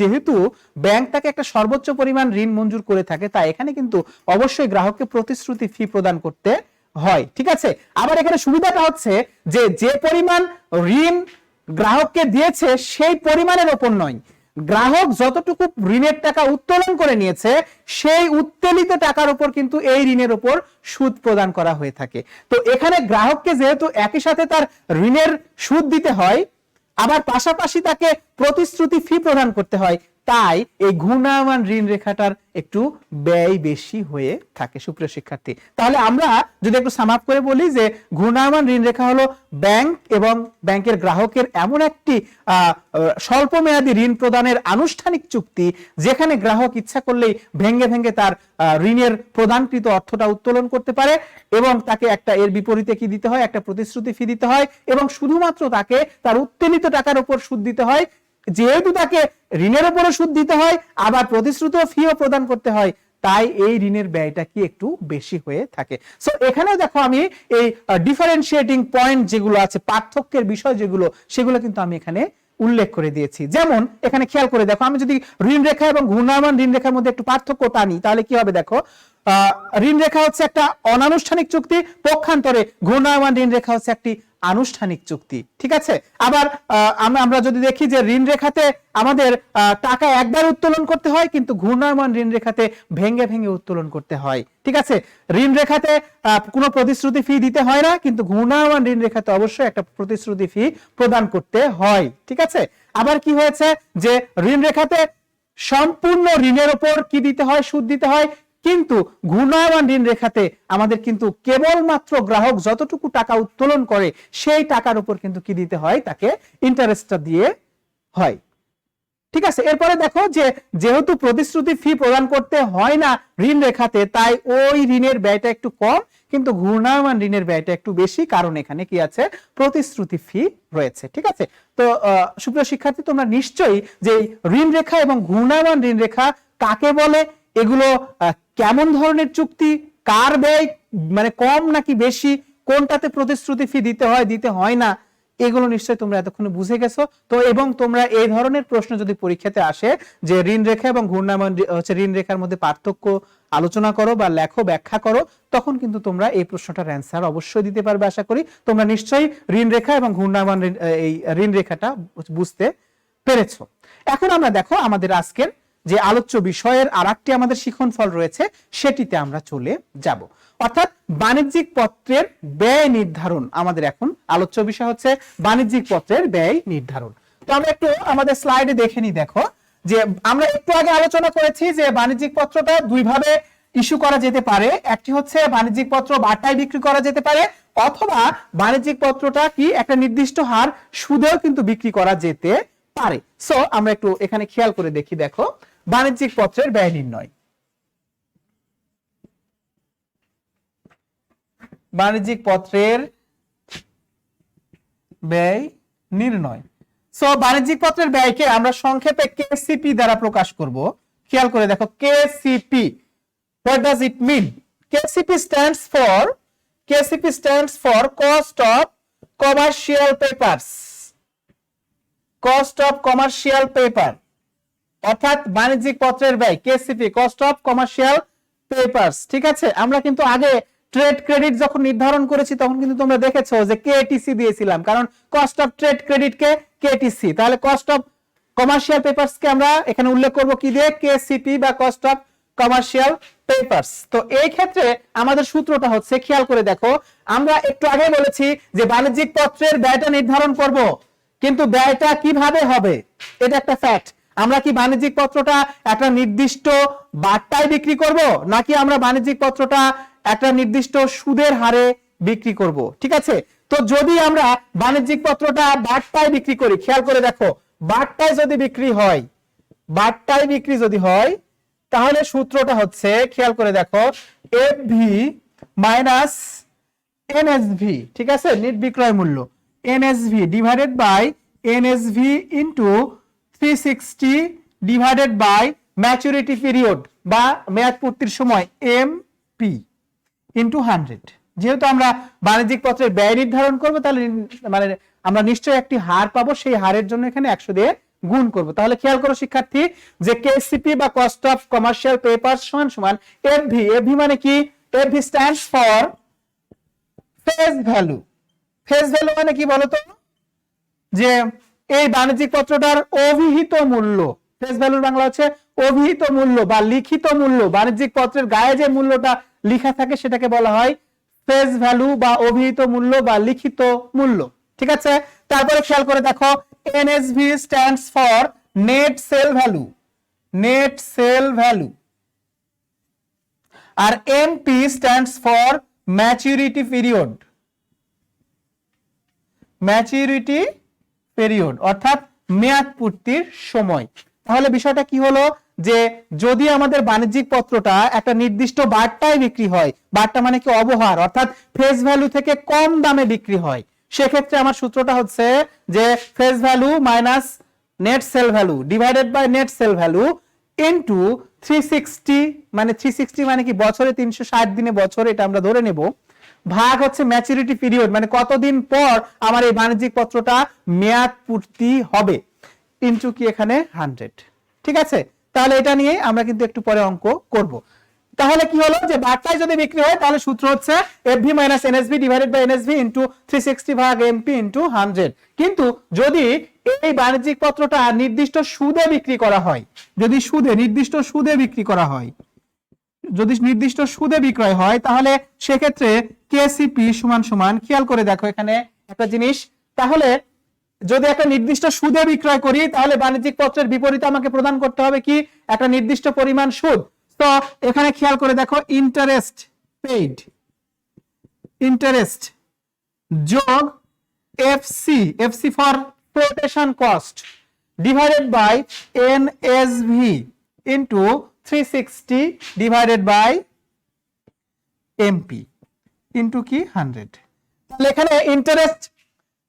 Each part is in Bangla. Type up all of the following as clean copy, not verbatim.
যেহেতু ব্যাংক তাকে একটা সর্বোচ্চ পরিমাণ ঋণ মঞ্জুর করে থাকে, তাই এখানে কিন্তু অবশ্যই গ্রাহককে প্রতিশ্রুতি ফি প্রদান করতে হয়। ঠিক আছে, আবার এখানে সুবিধাটা হচ্ছে যে যে পরিমাণ ঋণ গ্রাহককে দিয়েছে সেই পরিমাণের ওপর নয়, গ্রাহক যতটুকু ঋণের টাকা উত্তোলন করে নিয়েছে সেই উত্তোলিত টাকার উপর কিন্তু এই ঋণের উপর সুদ প্রদান করা হয়ে থাকে। তো এখানে গ্রাহককে যেহেতু একই সাথে তার ঋণের সুদ দিতে হয়, আবার পাশাপাশি তাকে প্রতিশ্রুতি ফি প্রদান করতে হয়, তাই এই ঘূর্ণায়মান ঋণ রেখাটার একটু ব্যয় বেশি হয়ে থাকে সুপ্রিয় শিক্ষার্থী। তাহলে আমরা যদি একটু সাম আপ করে বলি যে ঘূর্ণায়মান ঋণ রেখা হলো ব্যাংক এবং ব্যাংকের গ্রাহকের এমন একটি স্বল্প মেয়াদী ঋণ প্রদানের আনুষ্ঠানিক চুক্তি, যেখানে গ্রাহক ইচ্ছা করলেই ভেঙ্গে ভেঙ্গে তার ঋণের প্রদানকৃত অর্থটা উত্তোলন করতে পারে এবং তাকে একটা এর বিপরীতে কি দিতে হয়, একটা প্রতিশ্রুতি ফি দিতে হয় এবং শুধুমাত্র তাকে তার উত্তোলিত টাকার উপর সুদ দিতে হয়। যেহেতু তাকে ঋণের উপরে সুদ দিতে হয় আবার প্রতিশ্রুত ফিও প্রদান করতে হয়, তাই এই ঋণের ব্যয়টা কি একটু বেশি হয়ে থাকে। সো এখানেও দেখো আমি এই ডিফারেন্সিয়েটিং পয়েন্ট যেগুলো আছে, পার্থক্যের বিষয় যেগুলো, সেগুলো কিন্তু আমি এখানে উল্লেখ করে দিয়েছি। যেমন এখানে খেয়াল করে দেখো, আমি যদি ঋণ রেখা এবং ঘূর্ণায়মান ঋণ রেখার মধ্যে একটু পার্থক্য টানি তাহলে কি হবে দেখো, ঋণ রেখা হচ্ছে একটা অনানুষ্ঠানিক চুক্তি, পক্ষান্তরে ঘূর্ণায়মান ঋণ রেখা হচ্ছে একটি আনুষ্ঠানিক চুক্তি। ঠিক আছে, আবার আমরা যদি দেখি যে ঋণ রেখাতে আমাদের টাকা একবার উত্তোলন করতে হয়, কিন্তু ঘূর্ণায়মান ঋণ রেখাতে ভেঙে ভেঙে উত্তোলন করতে হয়। ঠিক আছে, ঋণ রেখাতে কোনো প্রতিশ্রুতি ফি দিতে হয় না, কিন্তু ঘূর্ণায়মান ঋণ রেখাতে অবশ্যই একটা প্রতিশ্রুতি ফি প্রদান করতে হয়। ঠিক আছে, আবার কি হয়েছে যে ঋণ রেখাতে সম্পূর্ণ ঋণের উপর কি দিতে হয়, সুদ দিতে হয়, কিন্তু ঘূর্ণায়মান ঋণ রেখাতে আমাদের কিন্তু কেবলমাত্র গ্রাহক যতটুকু টাকা উত্তোলন করে সেই টাকার উপর কিন্তু কি দিতে হয়, তাকে ইন্টারেস্টটা দিয়ে হয়। ঠিক আছে, এরপরে দেখো যে যেহেতু প্রতিশ্রুতি ফি প্রদান করতে হয় না ঋণ রেখাতে, তাই ওই ঋণের ব্যয়টা একটু কম, কিন্তু ঘূর্ণায়মান ঋণের ব্যয়টা একটু বেশি, কারণ এখানে কি আছে, প্রতিশ্রুতি ফি রয়েছে। ঠিক আছে, তো সুপ্রিয় শিক্ষার্থী, তোমরা নিশ্চয়ই যে ঋণ রেখা এবং ঘূর্ণায়মান ঋণ রেখা কাকে বলে, এগুলো কেমন ধরনের চুক্তি, কার ব্যয় মানে কম নাকি বেশি, কোনটাতে প্রতিশ্রুতি ফি দিতে হয় দিতে হয় না, এগুলো নিশ্চয়ই তোমরা এতক্ষণে বুঝে গেছো। তো এবং তোমরা এই ধরনের প্রশ্ন যদি পরীক্ষাতে আসে যে ঋণ রেখা এবং ঘূর্ণায়মান হচ্ছে ঋণ রেখার মধ্যে পার্থক্য আলোচনা করো বা লেখো, ব্যাখ্যা করো, তখন কিন্তু তোমরা এই প্রশ্নটার অ্যান্সার অবশ্যই দিতে পারবে। আশা করি তোমরা নিশ্চয়ই ঋণ রেখা এবং ঘূর্ণায়মান এই ঋণ রেখাটা বুঝতে পেরেছো। এখন আমরা দেখো আমাদের আজকের যে আলোচ্য বিষয়ের আরেকটি আমাদের শিক্ষণফল রয়েছে, সেটিতে আমরা চলে যাব। অর্থাৎ বাণিজ্যিক পত্রের ব্যয় নির্ধারণ আমাদের এখন আলোচ্য বিষয় হচ্ছে বাণিজ্যিক পত্রের ব্যয় নির্ধারণ। তো আমরা একটু আমাদের স্লাইডে দেখে নিই। দেখো যে আমরা একটু আগে আলোচনা করেছি যে বাণিজ্যিক পত্রটা দুই ভাবে ইস্যু করা যেতে পারে। একটি হচ্ছে বাণিজ্যিক পত্র বাটায় বিক্রি করা যেতে পারে, অথবা বাণিজ্যিক পত্রটা কি একটা নির্দিষ্ট হার সুদেও কিন্তু বিক্রি করা যেতে পারে। সো আমরা একটু এখানে খেয়াল করে দেখি। দেখো বাণিজ্যিক পত্রের ব্যয় নির্ণয়, বাণিজ্যিক পত্রের ব্যয় নির্ণয়। সো বাণিজ্যিক পত্রের ব্যয়কে আমরা সংক্ষেপে কেসিপি দ্বারা প্রকাশ করব। খেয়াল করে দেখো KCP, what does it mean? KCP stands for cost of commercial papers, cost of commercial paper, অর্থাৎ বাণিজ্যিক পত্রের ব্যয় KCP, cost of commercial papers. ঠিক আছে, আমরা কিন্তু আগে ট্রেড ক্রেডিট যখন নির্ধারণ করেছি তখন কিন্তু তোমরা দেখেছো যে কেটিসি দিয়েছিলাম, কারণ cost of trade credit K KTC, তাহলে কস্ট অফ কমার্শিয়াল পেপারস কে আমরা এখানে উল্লেখ করব কি দিয়ে, কেসিপি বা কস্ট অফ কমার্শিয়াল পেপারস। তো এই ক্ষেত্রে আমাদের সূত্রটা হচ্ছে, খেয়াল করে দেখো, আমরা একটু আগে বলেছি যে বাণিজ্যিক পত্রের ব্যয়টা নির্ধারণ করব, কিন্তু ব্যয়টা কিভাবে হবে এটা একটা ফ্যাক্ট। আমরা কি বাণিজ্যিক পত্রটা একটা নির্দিষ্ট বাট্টায় বিক্রি করব, নাকি আমরা বাণিজ্যিক পত্রটা একটা নির্দিষ্ট সুদের হারে বিক্রি করব? ঠিক আছে, তো যদি আমরা বাণিজ্যিক পত্রটা বাট্টায় বিক্রি করি, খেয়াল করে দেখো, বাট্টায় যদি বিক্রি হয়, বাট্টায় বিক্রি যদি হয়, তাহলে সূত্রটা হচ্ছে, খেয়াল করে দেখো, এফভি মাইনাস এনএসভি। ঠিক আছে, নেট বিক্রয় মূল্য, NSV divided by NSV into 360 divided by maturity period বা মেয়াদ পূর্তির সময় এমপি ইনটু 100। যেহেতু আমরা বাণিজ্যিক পত্রের ব্যয় নির্ধারণ করব, তাহলে মানে আমরা নিশ্চয়ই একটি হার পাবো, সেই হারের জন্য এখানে 100 দিয়ে গুণ করব। তাহলে খেয়াল করো শিক্ষার্থী যে কেসিপি বা কস্ট অফ কমার্শিয়াল পেপারস সমান সমান এফভি। এফভি মানে কি? FV stands for face value. Face value মানে কি বলতো? যে এই বাণিজ্যিক পত্রটার অভিহিত মূল্য। ফেস ভ্যালুর বাংলা হচ্ছে অভিহিত মূল্য বা লিখিত মূল্য। বাণিজ্যিক পত্রের গায়ে যে মূল্যটা লেখা থাকে সেটাকে বলা হয় ফেস ভ্যালু বা অভিহিত মূল্য বা লিখিত মূল্য। ঠিক আছে, তারপরে খেয়াল করে দেখো NSV stands for net sale value. Net sale value. আর MP stands for maturity period. Maturity period অর্থাৎ মেয়াদ পূর্তির সময়। তাহলে বিষয়টা কি হলো যে যদি আমাদের বাণিজ্যিক পত্রটা একটা নির্দিষ্ট বার্তায় বিক্রি হয়, বার্তা মানে কি অবহার, অর্থাৎ ফেস ভ্যালু থেকে কম দামে বিক্রি হয়, সেক্ষেত্রে আমার সূত্রটা হচ্ছে যে face value minus net sale value divided by net sale value into 360, মানে 360 মানে কি বছরে 360 দিনে বছরে, এটা আমরা ধরে নেব, ভাগ হচ্ছে ম্যাচুরিটি পিরিয়ড মানে কতদিন পর আমার এই বাণিজ্যিক পত্রটা মেয়াদ পূর্তি হবে, ইনটু কি এখানে 100। ঠিক আছে, তাহলে এটা নিয়ে আমরা কিন্তু একটু পরে অঙ্ক করব। তাহলে কি হলো যে বার্তায় যদি বিক্রি হয় তাহলে সূত্র হচ্ছে FV minus NSV divided by NSV into 360 ভাগ এমপি ইনটু 100। কিন্তু যদি এই বাণিজ্যিক পত্রটা নির্দিষ্ট সুদে বিক্রি করা হয়, যদি নির্দিষ্ট সুদে বিক্রি করা হয়, যদি নির্দিষ্ট সুদে বিক্রয় হয়, তাহলে সেক্ষেত্রে কেসিপি সমান সমান, খেয়াল করে দেখো এখানে একটা জিনিস, তাহলে যদি একটা নির্দিষ্ট সুদে বিক্রয় করি তাহলে বাণিজ্যিক পত্রের বিপরীতে আমাকে প্রদান করতে হবে কি একটা নির্দিষ্ট পরিমাণ সুদ। তো এখানে খেয়াল করে দেখো ইন্টারেস্ট পেইড, ইন্টারেস্ট যোগ FC, FC for flotation cost divided by NSV into 360 divided by MP into কি 100। তাহলে এখানে ইন্টারেস্ট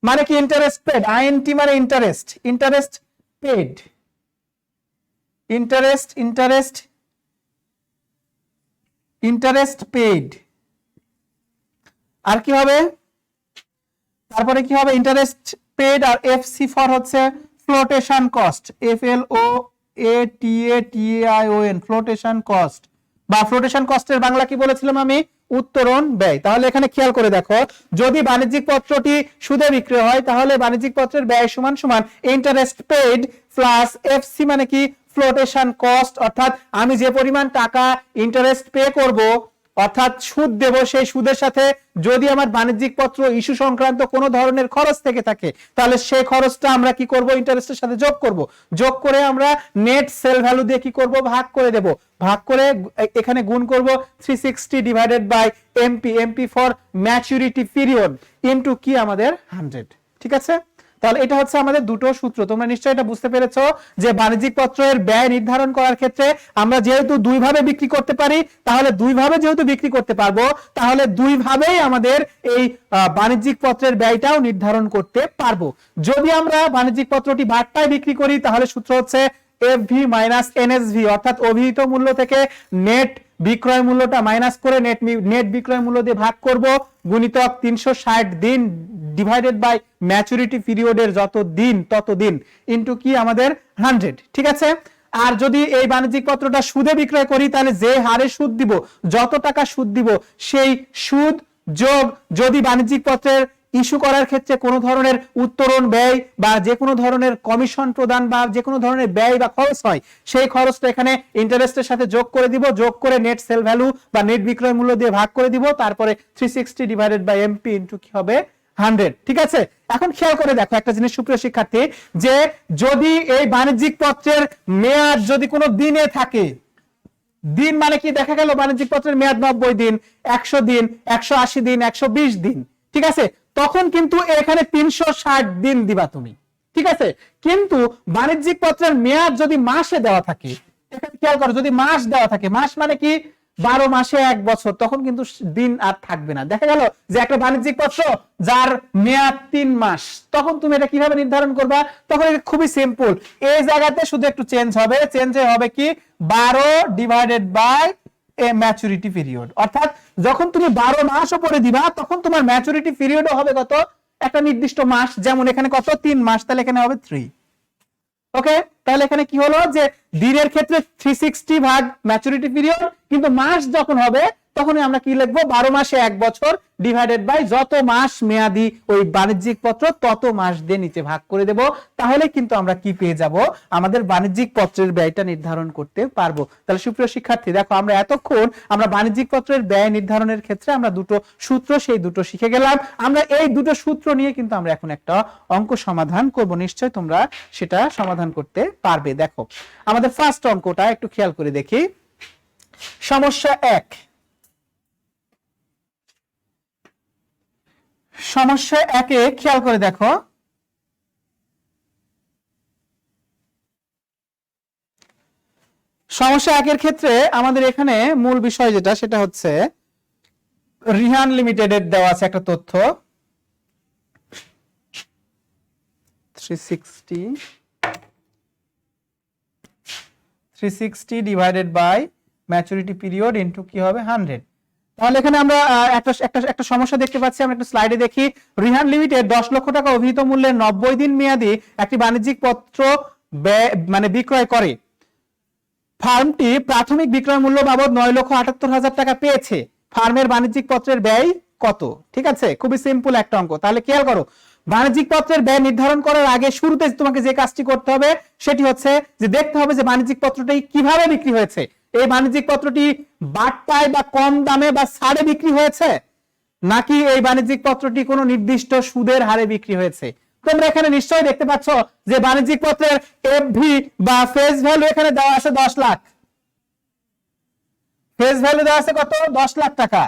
মানে কি ইন্টারেস্ট পেড, আইএনটি মানে interest, interest paid, interest interest interest paid. আর কি হবে তারপরে কি হবে ইন্টারেস্ট পেড, আর এফসি ফর হচ্ছে flotation cost, FLOATATAION flotation cost বা ফ্লোটেশন কস্টের বাংলা কি বলেছিলাম আমি? উত্তরণ ব্যয়। তাহলে এখানে খেয়াল করে দেখো যদি বাণিজ্যিক পত্রটি সুদে বিক্রি হয় তাহলে বাণিজ্যিক পত্রের ব্যয় সমান সমান ইন্টারেস্ট পেইড প্লাস এফসি মানে কি ফ্লোটেশন কস্ট, অর্থাৎ আমি যে পরিমাণ টাকা ইন্টারেস্ট পে করব অর্থাৎ সুদ দেব, সেই সুদের সাথে যদি আমার বাণিজ্যিক পত্র ইস্যু সংক্রান্ত কোনো ধরনের খরচ থেকে থাকে তাহলে সেই খরচটা আমরা কি করব ইন্টারেস্টের সাথে যোগ করব, যোগ করে আমরা নেট সেল ভ্যালু দিয়ে কি করব ভাগ করে দেব, ভাগ করে এখানে গুণ করব 360 divided by MP, MP for maturity period into কি আমাদের 100। ঠিক আছে, তাহলে এটা হচ্ছে আমাদের দুটো সূত্র। তোমরা নিশ্চয়ই এটা বুঝতে পেরেছো যে বাণিজ্যিক পত্রের ব্যয় নির্ধারণ করার ক্ষেত্রে আমরা যেহেতু দুই ভাবে বিক্রি করতে পারি, তাহলে দুই ভাবে যেহেতু বিক্রি করতে পারবো তাহলে দুই ভাবেই আমাদের এই বাণিজ্যিক পত্রের ব্যয়টাও নির্ধারণ করতে পারবো। যদি আমরা বাণিজ্যিক পত্রটি বার্তায় বিক্রি করি তাহলে সূত্র হচ্ছে এফভি মাইনাস এনএসভি, অর্থাৎ অভিহিত মূল্য থেকে নেট বিক্রয় মূল্যটা মাইনাস করে নেট বিক্রয় মূল্য দিয়ে ভাগ করব গুণিতক 360 দিন ডিভাইডেড বাই ম্যাচুরিটি পিরিয়ডের যত দিন তত দিন ইনটু কি আমাদের 100। ঠিক আছে, আর যদি এই বাণিজ্যিক পত্রটা সুদে বিক্রয় করি তাহলে যে হারে সুদ দিব, যত টাকা সুদ দিব সেই সুদ যোগ যদি বাণিজ্যিক পত্রের ইস্যু করার ক্ষেত্রে কোনো ধরনের উত্তরণ ব্যয় বা যে কোনো ধরনের কমিশন প্রদান বা যে কোনো ধরনের ব্যয় বা খরচ হয় সেই খরচটা এখানে ইন্টারেস্টের সাথে যোগ করে দিব, যোগ করে নেট সেল ভ্যালু বা নেট বিক্রয় মূল্য দিয়ে ভাগ করে দিব, তারপরে 360 ডিভাইডেড বাই এমপি ইনটু কি হবে 100। ঠিক আছে, এখন খেয়াল করে দেখো একটা জিনিস সুপ্রিয় শিক্ষার্থী, যে যদি এই বাণিজ্যিক পত্রের মেয়াদ যদি কোনো দিনে থাকে, দিন মানে কি দেখা গেল বাণিজ্যিক পত্রের মেয়াদ 90 দিন, 100 দিন, 180 দিন, 120 দিন, ঠিক আছে, তখন কিন্তু এখানে 360 দিন দিবা তুমি। ঠিক আছে, কিন্তু বাণিজ্যিক পত্রের মেয়াদ যদি মাসে দেওয়া থাকে, এখানে খেয়াল করো যদি মাস দেওয়া থাকে, মাস মানে কি 12 মাসে 1 বছর, তখন কিন্তু দিন আর থাকবে না। দেখা গেল যে একটা বাণিজ্যিক পত্র যার মেয়াদ 3 মাস, তখন তুমি এটা কিভাবে নির্ধারণ করবা? তখন এটা খুবই সিম্পল, এই জায়গাতে শুধু একটু চেঞ্জ হবে, চেঞ্জ হবে কি 12 ডিভাইডেড বাই ম্যাচুরিটি পিরিয়ড, অর্থাৎ যখন তুমি 12 মাস উপরে দিবা তখন তোমার ম্যাচুরিটি পিরিয়ডও হবে কত? একটা নির্দিষ্ট মাস, যেমন এখানে কত 3 মাস, তাহলে এখানে হবে 3। ওকে, তাহলে এখানে কি হলো যে দিনের ক্ষেত্রে 360 ভাগ ম্যাচুরিটি পিরিয়ড, কিন্তু মাস যখন হবে তখনই আমরা কি লিখবো, 12 মাসে 1 বছর ডিভাইডেড বাই যত মাস মেয়াদি ওই বাণিজ্যিক পত্র তত মাস দিয়ে নিচে ভাগ করে দেব। তাহলে কিন্তু আমরা কি পেয়ে যাব, আমাদের বাণিজ্যিক পত্রের ব্যয়টা নির্ধারণ করতে পারবো। তাহলে সুপ্রিয় শিক্ষার্থী দেখো, আমরা এতক্ষণ আমরা বাণিজ্যিক পত্রের ব্যয় নির্ধারণের ক্ষেত্রে আমরা দুটো সূত্র, সেই দুটো শিখে গেলাম। আমরা এই দুটো সূত্র নিয়ে কিন্তু আমরা এখন একটা অঙ্ক সমাধান করব, নিশ্চয় তোমরা সেটা সমাধান করতে পারবে। দেখো আমাদের ফার্স্ট অঙ্কটা একটু খেয়াল করে দেখি। সমস্যা 1, সমস্যা 1-এ খেয়াল করে দেখো, সমস্যা 1-এর ক্ষেত্রে আমাদের এখানে মূল বিষয় যেটা সেটা হচ্ছে রিহান লিমিটেডের দেওয়া আছে একটা তথ্য 360 divided by maturity period into কি হবে 100। তাহলে এখানে আমরা একটা সমস্যা দেখতে পাচ্ছি, আমরা একটা স্লাইডে দেখি। রিহান লিমিটেড 10 লক্ষ টাকা অভিহিত মূল্যে 90 দিন মেয়াদি একটি বাণিজ্যিক পত্র মানে বিক্রয় করে। ফার্মটি প্রাথমিক বিক্রয় মূল্য বাবদ 9,78,000 টাকা পেয়েছে। ফার্মের বাণিজ্যিক পত্রের ব্যয় কত? ঠিক আছে, খুবই সিম্পল একটা অঙ্ক। তাহলে খেয়াল করো, বাণিজ্যিক পত্রের ব্যয় নির্ধারণ করার আগে শুরুতে তোমাকে যে কাজটি করতে হবে সেটি হচ্ছে যে দেখতে হবে যে বাণিজ্যিক পত্রটি কিভাবে বিক্রি হয়েছে। এই বাণিজ্যিক পত্রটি বাট্টায় বা কম দামে বা ছাড়ে বিক্রি হয়েছে, নাকি এই বাণিজ্যিক পত্রটি কোনো নির্দিষ্ট সুদের হারে বিক্রি হয়েছে। তোমরা এখানে নিশ্চয়ই দেখতে পাচ্ছ যে বাণিজ্যিক পত্রের এফভি বা ফেস ভ্যালু এখানে দেওয়া আছে 10 লাখ। ফেস ভ্যালু দেওয়া আছে কত? 10 লাখ টাকা।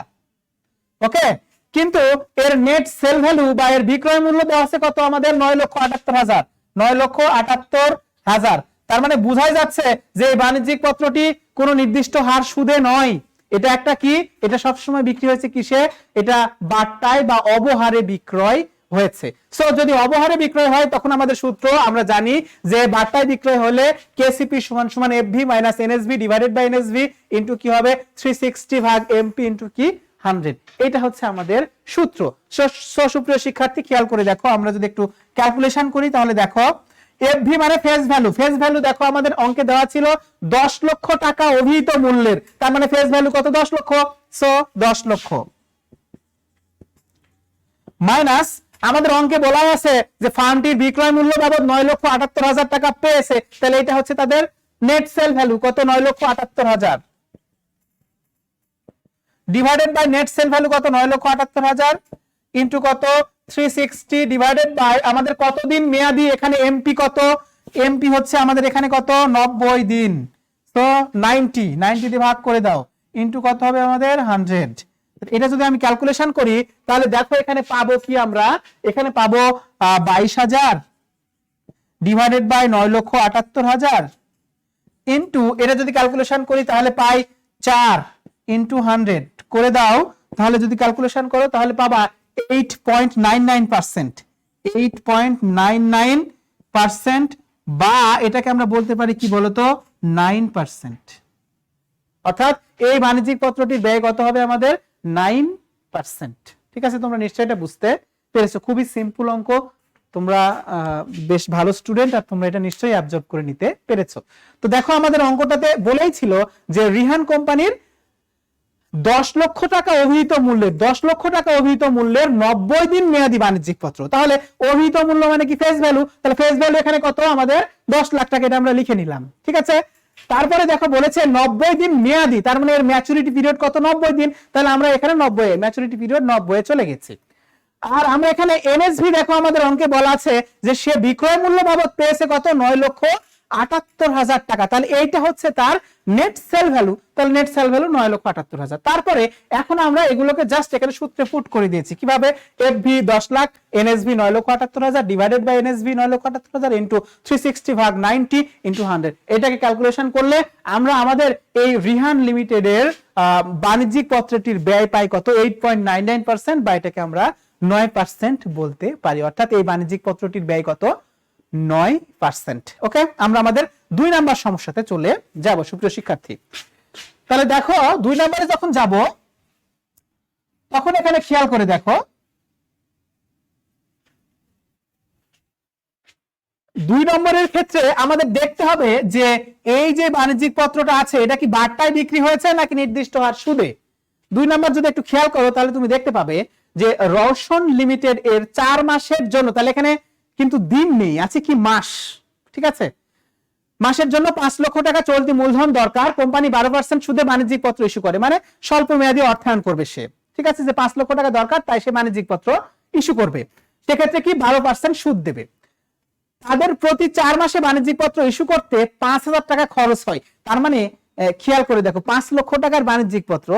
ওকে, কিন্তু এর নেট সেল ভ্যালু বা এর বিক্রয় মূল্য দেওয়া আছে কত আমাদের? 9,78,000। 9,78,000। তার মানে বোঝাই যাচ্ছে যে এই বাণিজ্যিক পত্রটি কোনো নির্দিষ্ট হার সুদে নয়। এটা একটা কি, এটা সবসময় বিক্রি হয়েছে কিসে? এটা বাট্টায় বা অবহারে বিক্রয় হয়েছে। সো যদি অবহারে বিক্রয় হয় তখন আমাদের সূত্র আমরা জানি যে বাট্টায় বিক্রয় হলে কেসিপি সমান সমান FV minus NSV divided by NSV into কি হবে 360 ভাগ এমপি ইনটু কি 100। এটা হচ্ছে আমাদের সূত্র। সুপ্রিয় শিক্ষার্থী খেয়াল করে দেখো, আমরা যদি একটু ক্যালকুলেশন করি তাহলে দেখো এফভি মানে ফেস ভ্যালু। ফেস ভ্যালু দেখো আমাদের অঙ্কে দেওয়া ছিল 10 লক্ষ টাকা অভিহিত মূল্যের, তার মানে ফেস ভ্যালু কত? 10 লক্ষ। সো 10 লক্ষ মাইনাস আমাদের অঙ্কে বলা আছে যে ফার্মটির বিক্রয় মূল্য বাবদ 9,78,000 টাকা পেয়েছে, তাহলে এটা হচ্ছে তাদের নেট সেল ভ্যালু কত? 9,78,000 divided by net sale value কত? 9,78,000 ইনটু কত? 360 ডিভাইডেড বাই আমাদের কত দিন মেয়াদি, এখানে এমপি কত? এমপি হচ্ছে আমাদের এখানে কত? 90 দিন। তো 90 দিয়ে ভাগ করে দাও ইনটু কত হবে আমাদের? 100। এটা যদি আমি ক্যালকুলেশন করি তাহলে দেখো এখানে পাবো কি, আমরা এখানে পাবো 22,000 ডিভাইডেড বাই 9,78,000 ইনটু এটা যদি ক্যালকুলেশন করি তাহলে পাই 4 ইনটু 100 করে দাও। তাহলে যদি ক্যালকুলেশন করো তাহলে পাবা 8.99%। 8.99% বা এটাকে আমরা বলতে পারি কি বলতো? 9%। অর্থাৎ এই বাণিজ্যিক পত্রটির ব্যয় কত হবে আমাদের? 9%। ঠিক আছে, তোমরা নিশ্চয়ই এটা বুঝতে পেরেছো। খুবই সিম্পল অঙ্ক, তোমরা বেশ ভালো স্টুডেন্ট আর তোমরা এটা নিশ্চয়ই অ্যাবজর্ব করে নিতে পেরেছো। তো দেখো আমাদের অঙ্কটাতে বলেই ছিল যে রিহান কোম্পানির 10 লক্ষ টাকা অভিহিত মূল্যের 10 লক্ষ টাকা অভিহিত মূল্যের 90 দিন মেয়াদি বাণিজ্যিক পত্র। তাহলে অভিহিত মূল্য মানে কি? Face value. তাহলে ফেস ভ্যালু এখানে কত আমাদের? 10 লাখ টাকা, এটা আমরা লিখে নিলাম। ঠিক আছে, তারপরে দেখো বলেছে 90 দিন মেয়াদি, তার মানে এর ম্যাচুরিটি পিরিয়ড কত? 90 দিন। তাহলে আমরা এখানে 90 ম্যাচুরিটি পিরিয়ড 90 এ চলে গেছি। আর আমরা এখানে এনএসভি দেখো আমাদের অঙ্কে বলা আছে যে সে বিক্রয় মূল্য বাবদ পেয়েছে কত? 9,78,000 টাকা। তাহলে এইটা হচ্ছে তার নেট সেল ভ্যালু। তাহলে নেট সেল ভ্যালু 9,78,000। তারপরে এখন আমরা এগুলোকে জাস্ট এখানে সূত্রে পুট করে দিয়েছি। কিভাবে? FV 10 lakh, NSV 9,78,000 divided by NSV 9,78,000 into 360 ভাগ 90 ইনটু 100। এটাকে ক্যালকুলেশন করলে আমরা আমাদের এই রিহান লিমিটেডের বাণিজ্যিক পত্রটির ব্যয় পাই কত? 8.99% বা এটাকে আমরা 9% বলতে পারি। অর্থাৎ এই বাণিজ্যিক পত্রটির ব্যয় কত? 9%। ওকে, আমরা আমাদের 2 নাম্বার সমস্যাতে চলে যাব সুপ্রিয় শিক্ষার্থী। তাহলে দেখো 2 নম্বরে যখন যাব তখন এখানে খেয়াল করে দেখো 2 নম্বরের ক্ষেত্রে আমাদের দেখতে হবে যে এই যে বাণিজ্যিক পত্রটা আছে এটা কি বারটায় বিক্রি হয়েছে নাকি নির্দিষ্ট হার সুদে। 2 নম্বর যদি একটু খেয়াল করো তাহলে তুমি দেখতে পাবে যে রওশন লিমিটেড এর 4 মাসের জন্য, তাহলে এখানে কিন্তু দিন নেই, আছে কি মাস, ঠিক আছে। মাসের জন্য 5 লক্ষ টাকা চলতি মূলধন দরকার, কোম্পানি 12% সুদে বাণিজ্যিক পত্র ইস্যু করে, মানে স্বল্প মেয়াদী অর্থায়ন করবে সে, ঠিক আছে, যে 5 লক্ষ টাকা দরকার তাই সে বাণিজ্যিক পত্র ইস্যু করবে, সেক্ষেত্রে কি 12% সুদ দেবে। তাদের প্রতি 4 মাসে বাণিজ্যিক পত্র ইস্যু করতে 5,000 টাকা খরচ হয়, তার মানে খেয়াল করে দেখো 5 লক্ষ টাকার বাণিজ্যিক পত্র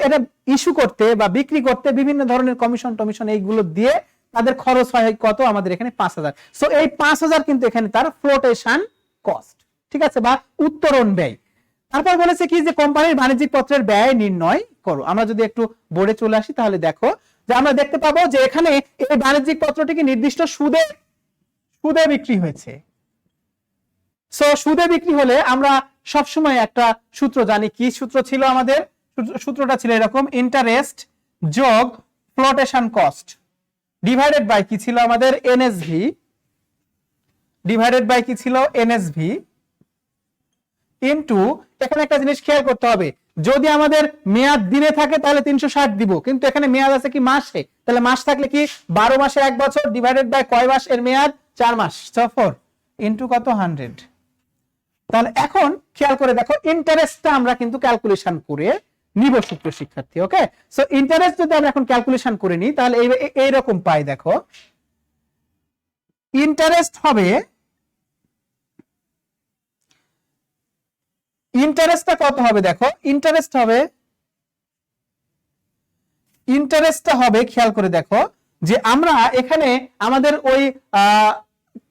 এটা ইস্যু করতে বা বিক্রি করতে বিভিন্ন ধরনের কমিশন টমিশন এইগুলো দিয়ে তাদের খরচ হয় কত, আমাদের এখানে 5,000। সো এই 5,000 কিন্তু এখানে তার ফ্লোটেশন কস্ট, ঠিক আছে, বা উত্তরণ ব্যয়। তারপর বলেছে কি যে কোম্পানির বাণিজ্যিক পত্রের ব্যয় নির্ণয় করো। আমরা যদি একটু বোর্ডে চলে আসি তাহলে দেখো যে আমরা দেখতে পাবো যে এখানে এই বাণিজ্যিক পত্রটি কি নির্দিষ্ট সুদে বিক্রি হয়েছে। সো সুদে বিক্রি হলে আমরা সবসময় একটা সূত্র জানি, কি সূত্র ছিল আমাদের, সূত্রটা ছিল এরকম, ইন্টারেস্ট যোগ ফ্লোটেশন কস্ট ডিভাইডেড বাই কি ছিল আমাদের এনএসভি, ডিভাইডেড বাই কি ছিল এনএসভি ইনটু, এখানে একটা জিনিস খেয়াল করতে হবে, যদি আমাদের মেয়াদ দিনে থাকে তাহলে 360 দিব, কিন্তু এখানে মেয়াদ আছে কি মাসে, তাহলে মাস থাকলে কি 12 মাসে 1 বছর ডিভাইডেড বাই কয় মাস এর মেয়াদ 4 মাস, 4 ইনটু কত 100। তাহলে এখন খেয়াল করে দেখো ইন্টারেস্টটা আমরা কিন্তু ক্যালকুলেশন করে নিব সুপ্রিয় শিক্ষার্থী। ওকে, সো ইন্টারেস্ট যদি আমরা এখন ক্যালকুলেশন করে নিই তাহলে এইরকম পাই, দেখো ইন্টারেস্ট হবে, ইন্টারেস্টটা কত হবে, দেখো ইন্টারেস্টটা হবে খেয়াল করে দেখো যে আমরা এখানে আমাদের ওই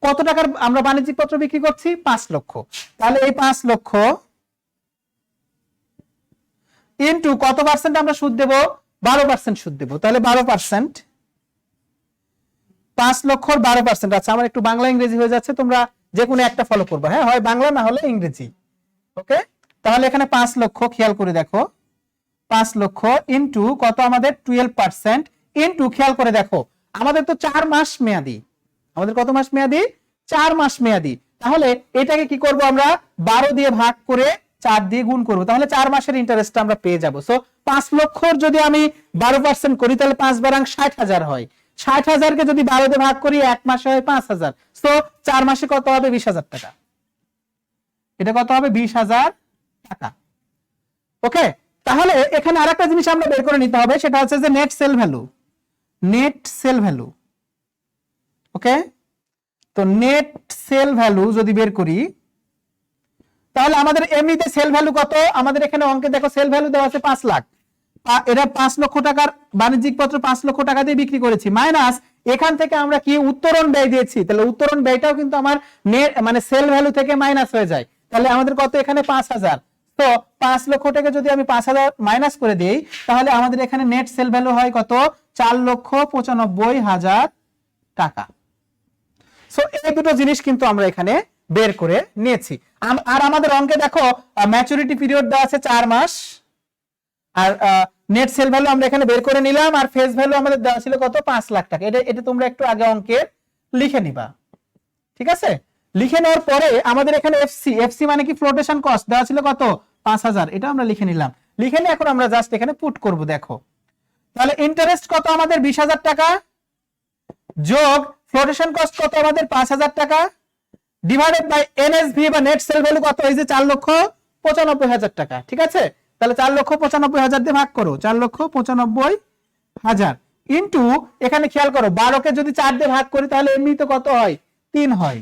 কত টাকার আমরা বাণিজ্যিক পত্র বিক্রি করছি 5 লক্ষ, তাহলে এই 5 লক্ষ ইনটু কত পার্সেন্ট আমরা সুদ দেব, 12% সুদ দেব, তাহলে 12%, 5 লক্ষর 12%। আচ্ছা আমার একটু বাংলা ইংরেজি হয়ে যাচ্ছে, তোমরা যে কোনো একটা ফলো করবে, হ্যাঁ, হয় বাংলা না হলে ইংরেজি। ওকে, তাহলে এখানে 5 লক্ষ খেয়াল করে দেখো, 5 লক্ষ ইনটু কত আমাদের 12% ইনটু খেয়াল করে দেখো আমাদের তো 4 মাস মেয়াদি, আমাদের কত মাস মেয়াদি, 4 মাস মেয়াদি, তাহলে এটাকে কি করব আমরা 12 দিয়ে ভাগ করে 4 দিয়ে গুণ করব, তাহলে 4 মাসের ইন্টারেস্ট আমরা পেয়ে যাব। সো 5 লক্ষর যদি আমি 12% করি তাহলে 5 বারাং 60,000 হয়, 60,000 কে যদি 12 দিয়ে ভাগ করি 1 মাসে হয় 5,000, সো 4 মাসে কত হবে 20,000 টাকা, এটা কত হবে 20,000 টাকা। ওকে, তাহলে এখানে আরেকটা জিনিস আমরা বের করে নিতে হবে, সেটা হচ্ছে যে net sale value, net sale value. Okay, তো নেট সেল ভ্যালু যদি বের করি তাহলে আমাদের এমনিতে সেল ভ্যালু কত, আমাদের এখানে অঙ্কে দেখো সেল ভ্যালু দেওয়া আছে 5 লাখ, এটা 5 লক্ষ টাকার বাণিজ্যিক পত্র 5 লক্ষ টাকা দিয়ে বিক্রি করেছি, মাইনাস এখান থেকে আমরা কি উত্তরণ ব্যয় দিয়েছি, তাহলে উত্তরণ ব্যয়টাও কিন্তু আমার নেট মানে সেল ভ্যালু থেকে মাইনাস হয়ে যায়, তাহলে আমাদের কত এখানে 5,000। তো 5 লক্ষ টাকা যদি আমি 5,000 মাইনাস করে দেই তাহলে আমাদের এখানে নেট সেল ভ্যালু হয় কত, 4,95,000 টাকা। সো এই দুটো জিনিস কিন্তু আমরা এখানে বের করে নিয়েছি। আর আমাদের অঙ্কে দেখো ম্যাচুরিটি পিরিয়ড দেওয়া আছে 4 মাস, আর নেট সেল ভ্যালু আমরা এখানে বের করে নিলাম, আর ফেস ভ্যালু আমাদের দেওয়া ছিল কত 5 লাখ টাকা, এটা তোমরা একটু আগে অঙ্কে লিখে নিবা, ঠিক আছে। লিখে নেওয়ার পরে আমাদের এখানে এফসি মানে কি ফ্লোটেশন কস্ট দেওয়া ছিল কত 5,000, এটা আমরা লিখে নিলাম, লিখে নিয়ে এখন আমরা জাস্ট এখানে পুট করব। দেখো তাহলে ইন্টারেস্ট কত আমাদের 20,000 টাকা যোগ ফ্লোটেশন কস্ট কত আমাদের 5,000 টাকা ডিভাইডেড বাই এনএসভি বা নেট সেল ভ্যালু কত হয়েছে 4,95,000 টাকা, ঠিক আছে। তাহলে 4,95,000 দিয়ে ভাগ করো, 4,95,000 ইনটু এখানে খেয়াল করো 12 কে যদি 4 দিয়ে ভাগ করি তাহলে এমনি তো কত হয় 3 হয়,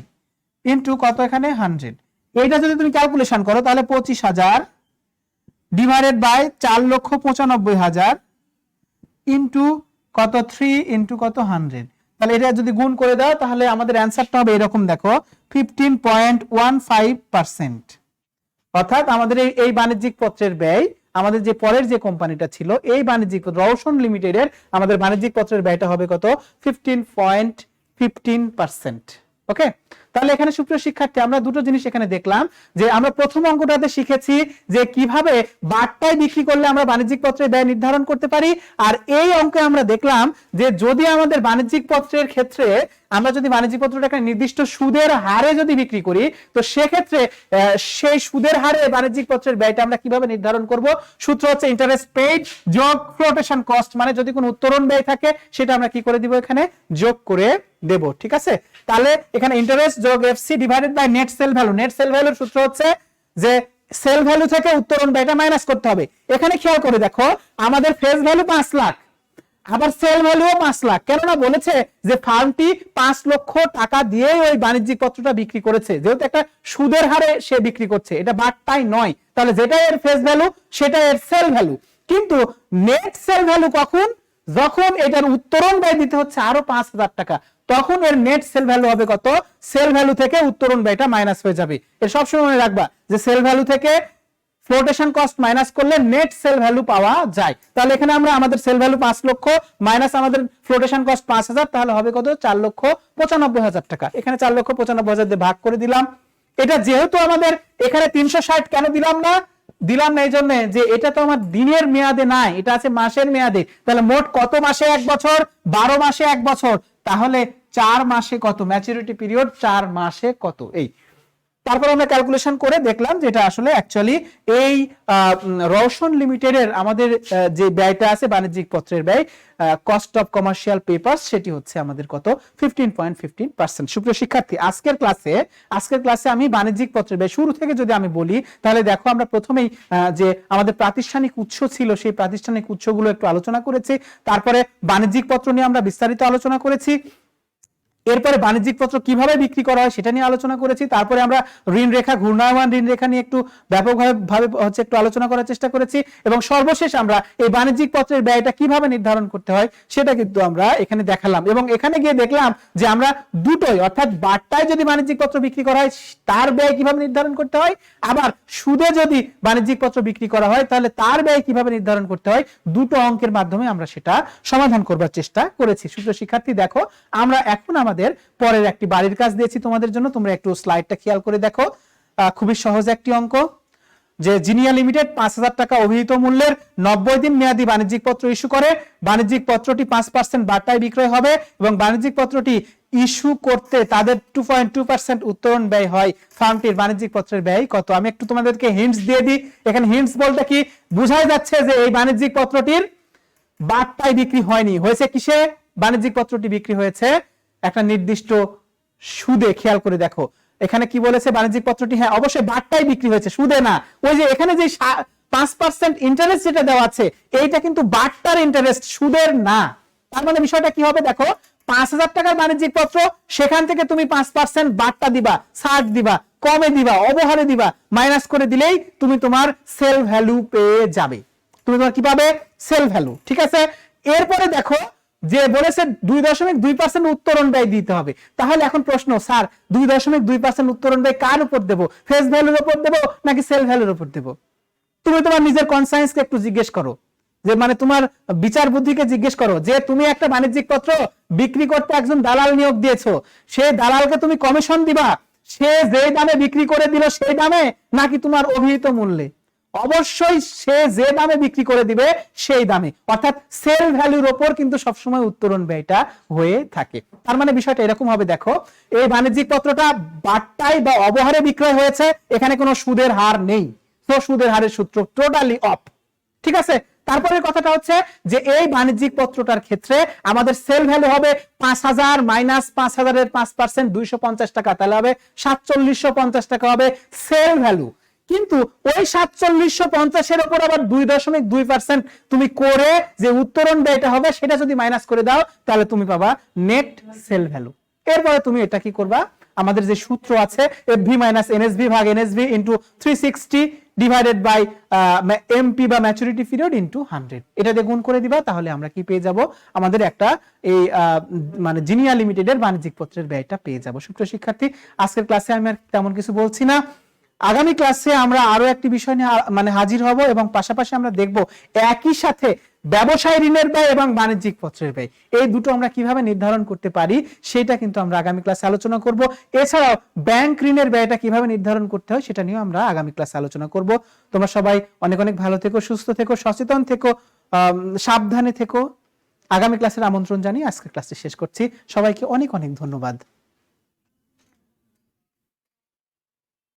ইনটু কত এখানে 100, এইটা যদি তুমি ক্যালকুলেশন করো তাহলে 25,000 ডিভাইডেড বাই 4,95,000 ইনটু কত 3 ইনটু কত 100, তাহলে এটা যদি গুণ করে দাও তাহলে আমাদের অ্যানসারটা হবে এরকম, দেখো 15.15%। অর্থাৎ আমাদের এই বাণিজ্যিক পত্রের ব্যয়, আমাদের যে পরের যে কোম্পানিটা ছিল এই বাণিজ্যিক রওশন লিমিটেডের আমাদের বাণিজ্যিক পত্রের ব্যয়টা হবে কত 15.15%। ওকে, তাহলে এখানে সুপ্রিয় শিক্ষার্থী আমরা দুটো জিনিস এখানে দেখলাম, যে আমরা প্রথম অঙ্কটাতে শিখেছি যে কিভাবে বাট্টায় বিক্রি করলে আমরা বাণিজ্যিক পত্রের ব্যয় নির্ধারণ করতে পারি, আর এই অঙ্কে আমরা দেখলাম যে যদি আমাদের বাণিজ্যিক পত্রের ক্ষেত্রে আমরা যদি বাণিজ্যিক পত্রটা একটা নির্দিষ্ট সুদের হারে যদি বিক্রি করি, তো সেক্ষেত্রে সেই সুদের হারে বাণিজ্যিক পত্রের ব্যয়টা আমরা কিভাবে নির্ধারণ করব। সূত্র হচ্ছে ইন্টারেস্ট পেইড যোগ ফ্লোটেশন কস্ট, মানে যদি কোনো উত্তোলন ব্যয় থাকে সেটা আমরা কি করে দিব, এখানে যোগ করে দেব। ঠিক আছে, তাহলে এখানে ইন্টারেস্ট যোগ FC divided by net sale value. Net sale ভ্যালুর সূত্র হচ্ছে যে সেল ভ্যালু থেকে উত্তোলন ব্যয়টা মাইনাস করতে হবে। এখানে খেয়াল করে দেখো আমাদের ফেস ভ্যালু 5 লাখ, আবার সেল ভ্যালুও 5 লাখ, কেননা বলেছে যে ফার্মটি 5 লক্ষ টাকা দিয়ে ওই বাণিজ্যিক পত্রটা বিক্রি করেছে, যেহেতু একটা সুদের হারে সে বিক্রি করছে, এটা বাট্টাই নয়, তাহলে যেটা এর ফেস ভ্যালু সেটা এর সেল ভ্যালু। কিন্তু নেট সেল ভ্যালু কখন, যখন এটার উত্তোলন ব্যয় দিতে হচ্ছে আরো 5,000 টাকা, তখন এর নেট সেল ভ্যালু হবে কত, সেল ভ্যালু থেকে উত্তোলন ব্যয়টা মাইনাস হয়ে যাবে। এর সবসময় মনে রাখবা যে সেল ভ্যালু থেকে ফ্লোটেশন কস্ট মাইনাস করলে নেট সেল ভ্যালু পাওয়া যায়। তাহলে এখানে আমরা আমাদের সেল ভ্যালু 5 লক্ষ মাইনাস আমাদের ফ্লোটেশন কস্ট 5,000, তাহলে হবে কত, 4,95,000 টাকা। এখানে 4,95,000 দিয়ে ভাগ করে দিলাম। এটা যেহেতু আমাদের এখানে 360 কেন দিলাম না এই জন্য যে এটা তো আমার দিনের মেয়াদে নাই, এটা আছে মাসের মেয়াদে। তাহলে মোট কত মাসে 1 বছর, 12 মাসে 1 বছর, তাহলে 4 মাসে কত, ম্যাচুরিটি পিরিয়ড 4 মাসে কত। এই তারপর আমরা ক্যালকুলেশন করে দেখলাম যে এটা আসলে অ্যাকচুয়ালি এই রওশন লিমিটেডের আমাদের যে ব্যয়টা আছে বাণিজ্যিক পত্রের ব্যয়, কস্ট অফ কমার্শিয়াল পেপারস, সেটি হচ্ছে আমাদের কত, 15.15%। সুপ্রিয় শিক্ষার্থী, আজকের ক্লাসে আমি বাণিজ্যিক পত্রের ব্যয় শুরু থেকে যদি আমি বলি, তাহলে দেখো আমরা প্রথমেই যে আমাদের প্রাতিষ্ঠানিক উৎস ছিল সেই প্রাতিষ্ঠানিক উৎসগুলো একটু আলোচনা করেছি, তারপরে বাণিজ্যিক পত্র নিয়ে আমরা বিস্তারিত আলোচনা করেছি, এরপরে বাণিজ্যিক পত্র কিভাবে বিক্রি করা হয় সেটা নিয়ে আলোচনা করেছি, তারপরে আমরা ঋণ রেখা, ঘূর্ণায়মান ঋণ রেখা নিয়ে একটু ব্যাপকভাবে একটু আলোচনা করার চেষ্টা করেছি, এবং সর্বশেষ আমরা এই বাণিজ্যিক পত্রের ব্যয়টা কিভাবে নির্ধারণ করতে হয় সেটা কিন্তু আমরা এখানে দেখালাম। এবং এখানে গিয়ে দেখলাম যে আমরা দুটোই, অর্থাৎ বাট্টায় যদি বাণিজ্যিক পত্র বিক্রি করা হয় তার ব্যয় কিভাবে নির্ধারণ করতে হয়, আবার সুদে যদি বাণিজ্যিক পত্র বিক্রি করা হয় তাহলে তার ব্যয় কিভাবে নির্ধারণ করতে হয়, দুটো অঙ্কের মাধ্যমে আমরা সেটা সমাধান করবার চেষ্টা করেছি। সুপ্রিয় শিক্ষার্থী, দেখো আমরা এখন আমাদের পরের একটি বাড়ির কাজ দিয়েছি তোমাদের জন্য, তোমরা একটু স্লাইডটা খেয়াল করে দেখো। খুবই সহজ একটি অঙ্ক, যে জিনিয়া লিমিটেড 5,000 টাকা অভিহিত মূল্যের 90 দিন মেয়াদী বাণিজ্যিক পত্র ইস্যু করে। বাণিজ্যিক পত্রটি 5% বাট্টায় বিক্রয় হবে এবং বাণিজ্যিক পত্রটি ইস্যু করতে তাদের 2.2% উত্তোলন ব্যয় হয়। ফার্মটির বাণিজ্যিক পত্রের ব্যয় কত? আমি একটু তোমাদেরকে হিন্টস দিয়ে দিই। এখানে হিন্টস বলতে কি বোঝাই যাচ্ছে যে এই বাণিজ্যিক পত্রটির বাট্টায় বিক্রি হয়নি, হয়েছে কিসে? বাণিজ্যিক পত্রটি বিক্রি হয়েছে একটা নির্দিষ্ট সুদে। খেয়াল করে দেখো এখানে কি বলেছে, বাণিজ্যিক পত্রটি হ্যাঁ অবশ্যই বাট্টায় বিক্রি হয়েছে, সুদে না। ওই যে এখানে যে 5% ইন্টারেস্ট যেটা দেওয়া আছে এইটা কিন্তু বাট্টার ইন্টারেস্ট, সুদের না। তার মানে বিষয়টা কি হবে দেখো, 5,000 টাকার বাণিজ্যিক পত্র, সেখান থেকে তুমি 5% বাট্টা দিবা, ছাড় দিবা, কমে দিবা, অবহারে দিবা, মাইনাস করে দিলেই তুমি তোমার সেল ভ্যালু পেয়ে যাবে। তুমি তোমার কি পাবে? Sale value. ঠিক আছে, এরপরে দেখো যে বলেছে 2.2% উত্তোলন ব্যয় দিতে হবে। তাহলে এখন প্রশ্ন, স্যার 2.2% উত্তোলন ব্যয় কার উপর দেব? ফেস ভ্যালুর উপর দেব নাকি সেল ভ্যালুর উপর দেব? তুমি তোমার নিজের কনসায়েন্সকে একটু জিজ্ঞেস করো, যে মানে তোমার বিচার বুদ্ধিকে জিজ্ঞেস করো, যে তুমি একটা বাণিজ্যিক পত্র বিক্রি করতে একজন দালাল নিয়োগ দিয়েছো, সেই দালালকে তুমি কমিশন দিবা সে যে দামে বিক্রি করে দিল সেই দামে, নাকি তোমার অভিহিত মূল্যে? অবশ্যই সে যে দামে বিক্রি করে দিবে সেই দামে, অর্থাৎ সেল ভ্যালুর উপর কিন্তু সবসময় উত্তোলন ব্যয়টা হয়ে থাকে। তার মানে বিষয়টা এরকম হবে, দেখো এই বাণিজ্যিক পত্রটা বাট্টায় বা অবহারে বিক্রয় হয়েছে, এখানে কোনো সুদের হার নেই, তো সুদের হারের সূত্র টোটালি অফ। ঠিক আছে, তারপরে কথাটা হচ্ছে যে এই বাণিজ্যিক পত্রটার ক্ষেত্রে আমাদের সেল ভ্যালু হবে 5,000 মাইনাস 5,000 এর 5% 250 টাকা, তাহলে হবে 4750 টাকা হবে সেল ভ্যালু। কিন্তু ওই 4750 এর উপর আবার 2.2% তুমি করে যে উত্তোলন ব্যয়টা হবে সেটা যদি মাইনাস করে দাও তাহলে তুমি পাবা নেট সেল ভ্যালু। এরপরে তুমি এটা কি করবা, আমাদের যে সূত্র আছে এফভি মাইনাস এনএসভি ভাগ NSV into 360 divided by MP বা ম্যাচুরিটি পিরিয়ড ইনটু 100, এটা দিয়ে গুণ করে দিবা, তাহলে আমরা কি পেয়ে যাব, আমাদের একটা এই মানে জিনিয়া লিমিটেডের বাণিজ্যিক পত্রের ব্যয়টা পেয়ে যাব। সুপ্রিয় শিক্ষার্থী, আজকের ক্লাসে আমি আর তেমন কিছু বলছি না। আগামী ক্লাসে আমরা আরো একটি বিষয় নিয়ে মানে হাজির হব এবং পাশাপাশি আমরা দেখব একই সাথে ব্যবসায় ঋণের ব্যয় এবং বাণিজ্যিক পত্রের ব্যয়, এই দুটো আমরা কিভাবে নির্ধারণ করতে পারি সেটা কিন্তু আমরা আগামী ক্লাসে আলোচনা করব। এছাড়াও ব্যাংক ঋণের ব্যয়টা কিভাবে নির্ধারণ করতে হয় সেটা নিয়েও আমরা আগামী ক্লাসে আলোচনা করব। তোমরা সবাই অনেক অনেক ভালো থেকো, সুস্থ থেকো, সচেতন থেকো, সাবধানে থেকো। আগামী ক্লাসের আমন্ত্রণ জানিয়ে আজকের ক্লাসটি শেষ করছি। সবাইকে অনেক অনেক ধন্যবাদ।